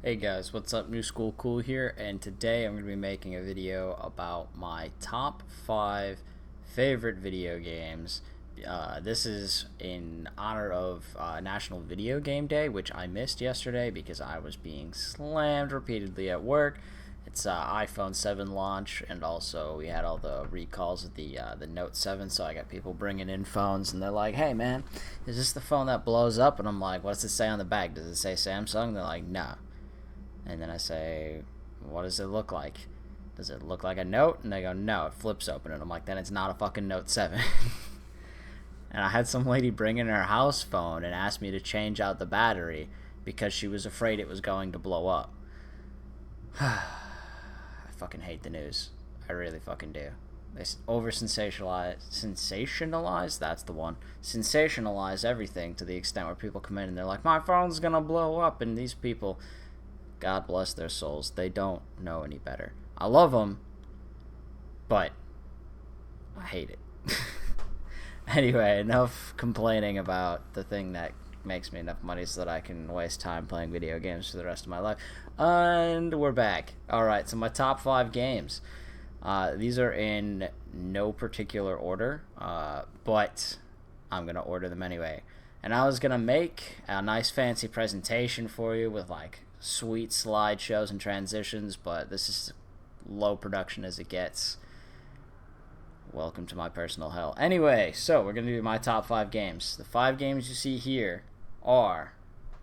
Hey guys, what's up? New School Cool here, and today I'm going to be making a video about my top 5 favorite video games. This is in honor of National Video Game Day, which I missed yesterday because I was being slammed repeatedly at work. It's iPhone 7 launch, and also we had all the recalls of the Note 7, so I got people bringing in phones, and they're like, "Hey man, is this the phone that blows up?" And I'm like, "What does it say on the back? Does it say Samsung?" They're like, "No." And then I say, "What does it look like? Does it look like a Note?" And they go, "No, it flips open." And I'm like, "Then it's not a fucking Note 7. And I had some lady bring in her house phone and ask me to change out the battery because she was afraid it was going to blow up. I fucking hate the news. I really fucking do. They over sensationalize, that's the one. Sensationalize everything to the extent where people come in and they're like, "My phone's gonna blow up," and these people, God bless their souls, they don't know any better. I love them, but I hate it. Anyway, enough complaining about the thing that makes me enough money so that I can waste time playing video games for the rest of my life. And we're back. Alright, so my top 5 games. These are in no particular order, but I'm going to order them anyway. And I was going to make a nice fancy presentation for you with like sweet slideshows and transitions, but this is low production as it gets. Welcome to my personal hell. Anyway, so we're going to do my top 5 games. The 5 games you see here are,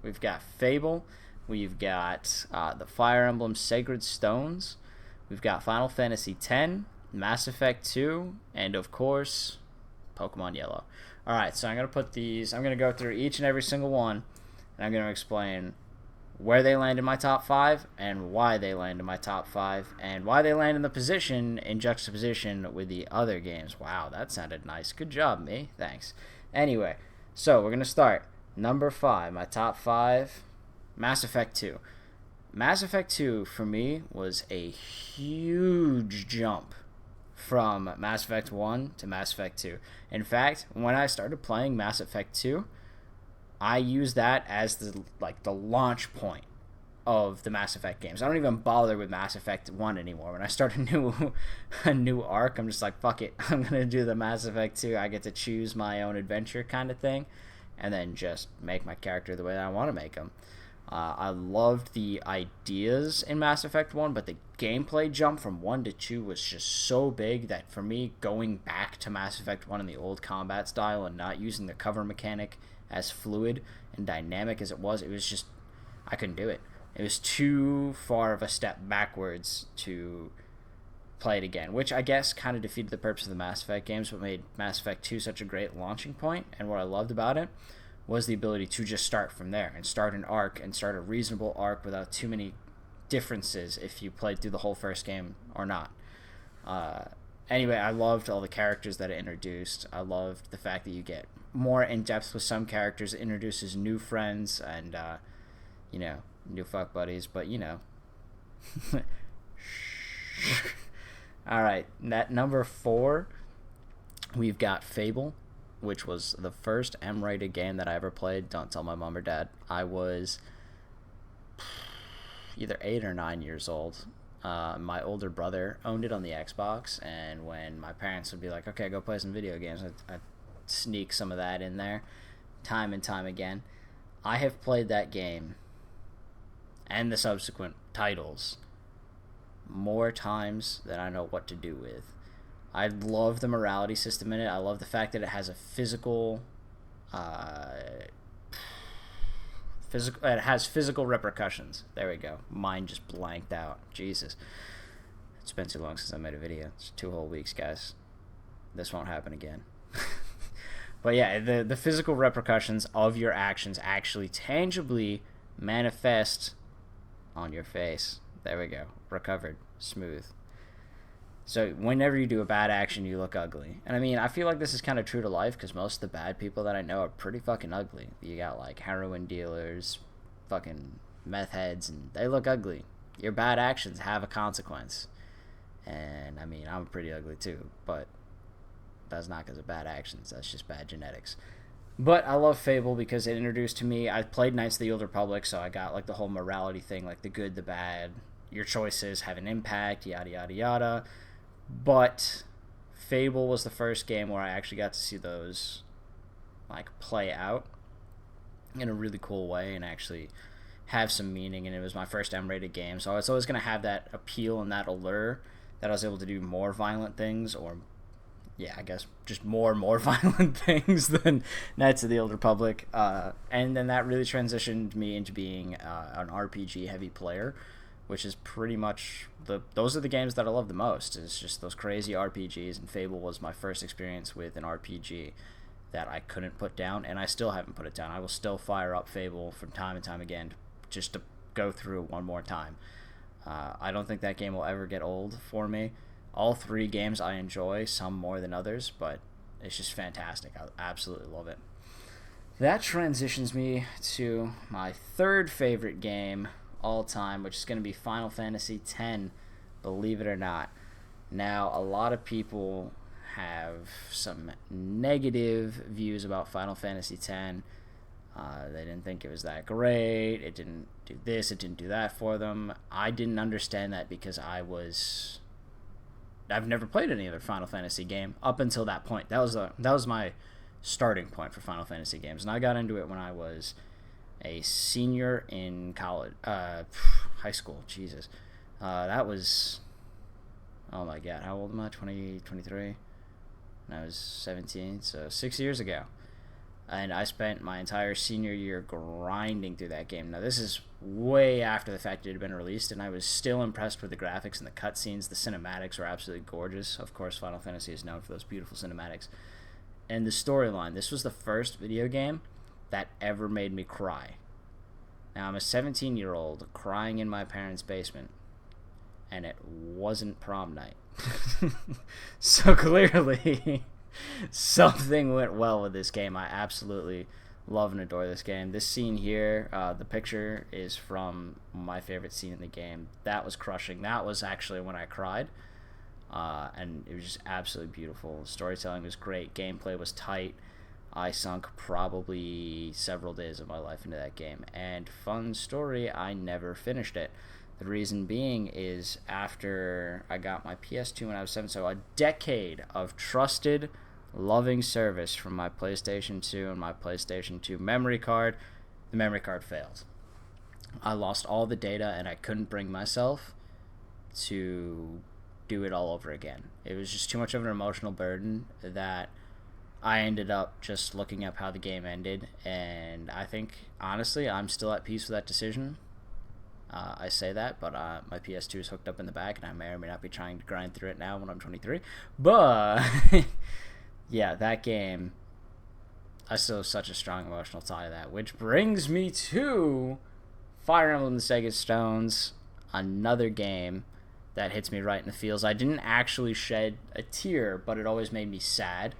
we've got Fable, we've got the Fire Emblem Sacred Stones, we've got Final Fantasy X, Mass Effect 2, and of course, Pokemon Yellow. Alright, so I'm going to go through each and every single one, and I'm going to explain where they land in my top 5 and why they land in my top 5 and why they land in the position in juxtaposition with the other games. Wow, that sounded nice. Good job, me. Thanks. Anyway, so we're going to start. Number 5, my top 5, Mass Effect 2. Mass Effect 2 for me was a huge jump from Mass Effect 1 to Mass Effect 2. In fact, when I started playing Mass Effect 2, I use that as the launch point of the Mass Effect games. I don't even bother with Mass Effect 1 anymore. When I start a new arc, I'm just like, fuck it. I'm going to do the Mass Effect 2. I get to choose my own adventure kind of thing, and then just make my character the way that I want to make them. I loved the ideas in Mass Effect 1, but the gameplay jump from 1 to 2 was just so big that for me, going back to Mass Effect 1 in the old combat style and not using the cover mechanic as fluid and dynamic as it was just, I couldn't do it. It was too far of a step backwards to play it again, which I guess kind of defeated the purpose of the Mass Effect games, but made Mass Effect 2 such a great launching point. And what I loved about it was the ability to just start from there and start an arc and start a reasonable arc without too many differences if you played through the whole first game or not. Anyway, I loved all the characters that it introduced. I loved the fact that you get more in depth with some characters. It introduces new friends and new fuck buddies, but all right, at number 4 we've got Fable, which was the first M-rated game that I ever played. Don't tell my mom or dad. I was either 8 or 9 years old. My older brother owned it on the Xbox, and when my parents would be like, "Okay, go play some video games," I'd sneak some of that in there time and time again. I have played that game and the subsequent titles more times than I know what to do with. I love the morality system in it. I love the fact that it has a physical it has physical repercussions. There we go. Mine just blanked out. Jesus. It's been too long since I made a video. It's 2 whole weeks, guys. This won't happen again. But yeah, the physical repercussions of your actions actually tangibly manifest on your face. There we go. Recovered. Smooth. So whenever you do a bad action, you look ugly. And I mean, I feel like this is kind of true to life because most of the bad people that I know are pretty fucking ugly. You got like heroin dealers, fucking meth heads, and they look ugly. Your bad actions have a consequence. And I mean, I'm pretty ugly too, but that's not because of bad actions. That's just bad genetics. But I love Fable because it introduced to me. I played Knights of the Old Republic, so I got like the whole morality thing, like the good, the bad, your choices have an impact, yada yada yada. But Fable was the first game where I actually got to see those like play out in a really cool way and actually have some meaning. And it was my first M-rated game, so it's always going to have that appeal and that allure that I was able to do more violent things, or yeah, I guess just more violent things than Knights of the Old Republic. And then that really transitioned me into being an RPG heavy player, which is pretty much those are the games that I love the most. It's just those crazy RPGs, and Fable was my first experience with an RPG that I couldn't put down, and I still haven't put it down. I will still fire up Fable from time and time again just to go through one more time. I don't think that game will ever get old for me. All three games I enjoy, some more than others, but it's just fantastic. I absolutely love it. That transitions me to my third favorite game all time, which is going to be Final Fantasy X, believe it or not. Now, a lot of people have some negative views about Final Fantasy X. They didn't think it was that great. It didn't do this. It didn't do that for them. I didn't understand that because I've never played any other Final Fantasy game up until that point. That was my starting point for Final Fantasy games, and I got into it when I was a senior in college, high school. Jesus, that was, oh my god, how old am I? 23. And I was 17, so 6 years ago. And I spent my entire senior year grinding through that game. Now, this is way after the fact it had been released, and I was still impressed with the graphics and the cutscenes. The cinematics were absolutely gorgeous. Of course, Final Fantasy is known for those beautiful cinematics. And the storyline. This was the first video game that ever made me cry. Now, I'm a 17-year-old crying in my parents' basement, and it wasn't prom night. So clearly something went well with this game. I absolutely love and adore this game. This scene here, the picture is from my favorite scene in the game. That was crushing. That was actually when I cried, and it was just absolutely beautiful. The storytelling was great. Gameplay was tight. I sunk probably several days of my life into that game. And fun story, I never finished it. The reason being is after I got my PS2 when I was 7, so a decade of trusted, loving service from my PlayStation 2 and my PlayStation 2 memory card, the memory card failed. I lost all the data and I couldn't bring myself to do it all over again. It was just too much of an emotional burden that I ended up just looking up how the game ended, and I think, honestly, I'm still at peace with that decision. I say that, but my PS2 is hooked up in the back, and I may or may not be trying to grind through it now when I'm 23. But, yeah, that game, I still have such a strong emotional tie to that, which brings me to Fire Emblem The Sacred Stones, another game that hits me right in the feels. I didn't actually shed a tear, but it always made me sad.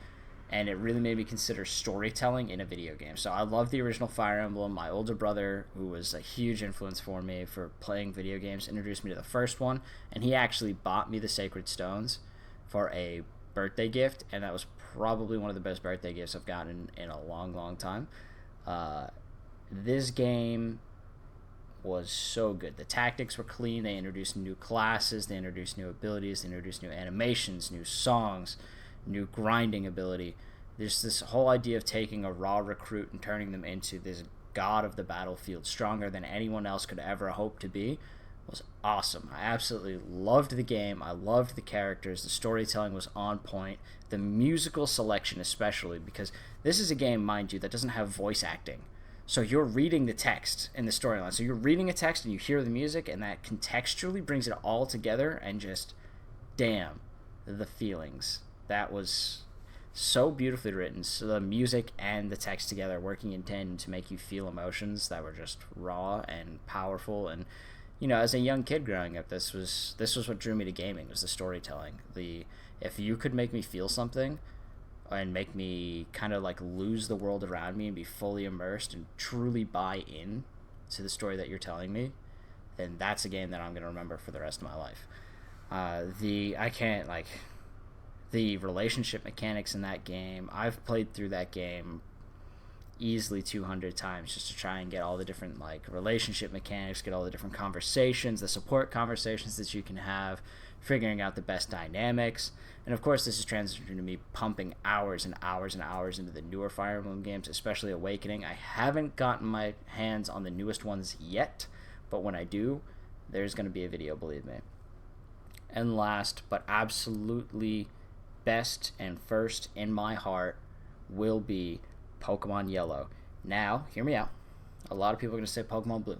And it really made me consider storytelling in a video game. So I love the original Fire Emblem. My older brother, who was a huge influence for me for playing video games, introduced me to the first one, and he actually bought me the Sacred Stones for a birthday gift, and that was probably one of the best birthday gifts I've gotten in a long, long time. This game was so good. The tactics were clean. They introduced new classes. They introduced new abilities. They introduced new animations, new songs, new grinding ability. There's this whole idea of taking a raw recruit and turning them into this god of the battlefield, stronger than anyone else could ever hope to be, was awesome. I absolutely loved the game. I loved the characters. The storytelling was on point. The musical selection especially, because this is a game, mind you, that doesn't have voice acting. So you're reading the text in the storyline. So you're reading a text and you hear the music, and that contextually brings it all together, and just, damn, the feelings. That was so beautifully written. So the music and the text together working in tandem to make you feel emotions that were just raw and powerful. And you know, as a young kid growing up, this was what drew me to gaming, was the storytelling. If you could make me feel something and make me kind of like lose the world around me and be fully immersed and truly buy in to the story that you're telling me, then that's a game that I'm going to remember for the rest of my life. The relationship mechanics in that game, I've played through that game easily 200 times just to try and get all the different like relationship mechanics, get all the different conversations, the support conversations that you can have, figuring out the best dynamics. And of course, this is transitioning to me pumping hours and hours and hours into the newer Fire Emblem games, especially Awakening. I haven't gotten my hands on the newest ones yet, but when I do, there's going to be a video, believe me. And last, but absolutely best and first in my heart, will be Pokemon Yellow. Now, hear me out. A lot of people are going to say Pokemon Blue.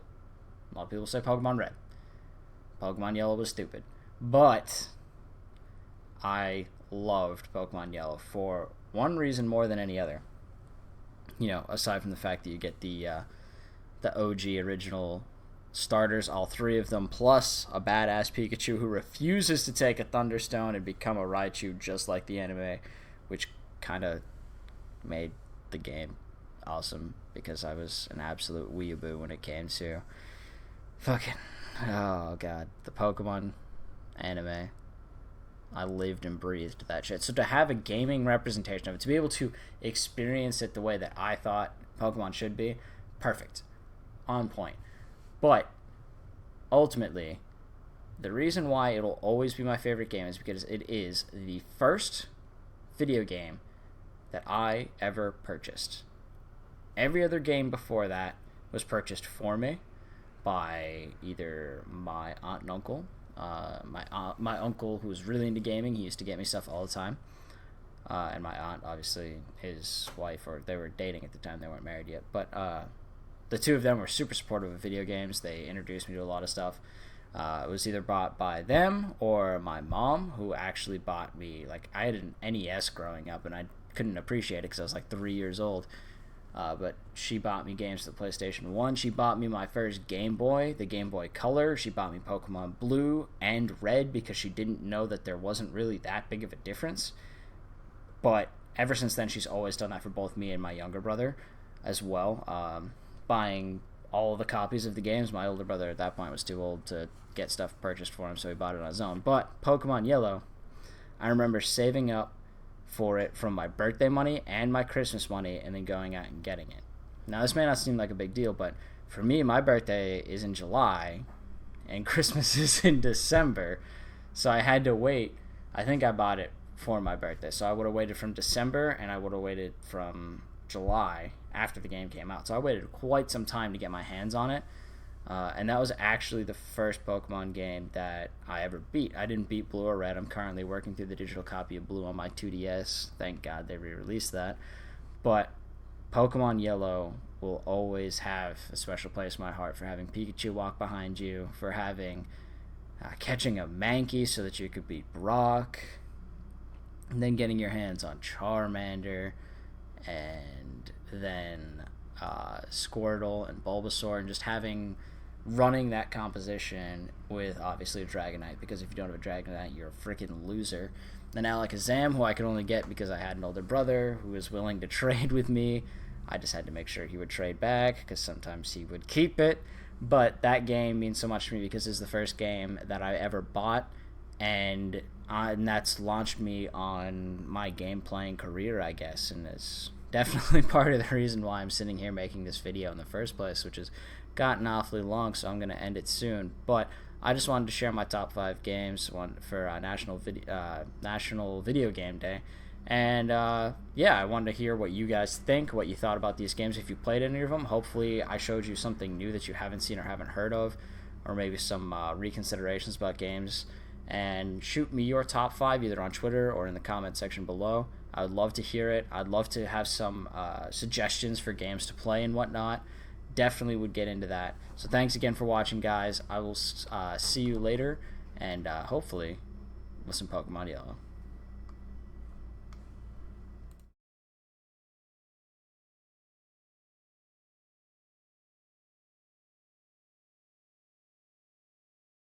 A lot of people say Pokemon Red. Pokemon Yellow was stupid. But I loved Pokemon Yellow for one reason more than any other. You know, aside from the fact that you get the OG original starters, all three of them, plus a badass Pikachu who refuses to take a Thunderstone and become a Raichu just like the anime, which kind of made the game awesome because I was an absolute weeaboo when it came to fucking, oh god, the Pokemon anime. I lived and breathed that shit. So to have a gaming representation of it, to be able to experience it the way that I thought Pokemon should be, perfect. On point. But ultimately, the reason why it'll always be my favorite game is because it is the first video game that I ever purchased. Every other game before that was purchased for me by either my aunt and uncle. My uncle, who was really into gaming, he used to get me stuff all the time. And my aunt, obviously, his wife, or they were dating at the time, they weren't married yet. But the two of them were super supportive of video games. They introduced me to a lot of stuff. It was either bought by them or my mom, who actually bought me, like, I had an NES growing up, and I couldn't appreciate it because I was like 3 years old. But she bought me games to the PlayStation 1. She bought me my first Game Boy, the Game Boy Color. She bought me Pokemon Blue and Red because she didn't know that there wasn't really that big of a difference. But ever since then, she's always done that for both me and my younger brother as well. Buying all the copies of the games. My older brother at that point was too old to get stuff purchased for him, so he bought it on his own. But Pokemon Yellow, I remember saving up for it from my birthday money and my Christmas money and then going out and getting it. Now, this may not seem like a big deal, but for me, my birthday is in July and Christmas is in December, so I had to wait. I think I bought it for my birthday, so I would have waited from December and I would have waited from July after the game came out. So I waited quite some time to get my hands on it. And that was actually the first Pokemon game that I ever beat. I didn't beat Blue or Red. I'm currently working through the digital copy of Blue on my 2DS. Thank God they re-released that. But Pokemon Yellow will always have a special place in my heart for having Pikachu walk behind you, for having catching a Mankey so that you could beat Brock, and then getting your hands on Charmander, and then Squirtle and Bulbasaur, and just running that composition with obviously a Dragonite, because if you don't have a Dragonite, you're a freaking loser. Then Alakazam, who I could only get because I had an older brother who was willing to trade with me. I just had to make sure he would trade back because sometimes he would keep it. But that game means so much to me because it's the first game that I ever bought, and that's launched me on my game playing career, I guess, and it's definitely part of the reason why I'm sitting here making this video in the first place, which has gotten awfully long, so I'm going to end it soon. But I just wanted to share my top 5 games for National Video Game Day. And yeah, I wanted to hear what you guys think, what you thought about these games, if you played any of them. Hopefully I showed you something new that you haven't seen or haven't heard of, or maybe some reconsiderations about games. And shoot me your top 5 either on Twitter or in the comment section below. I would love to hear it. I'd love to have some suggestions for games to play and whatnot. Definitely would get into that. So thanks again for watching, guys. I will see you later, and hopefully with some Pokemon Yellow.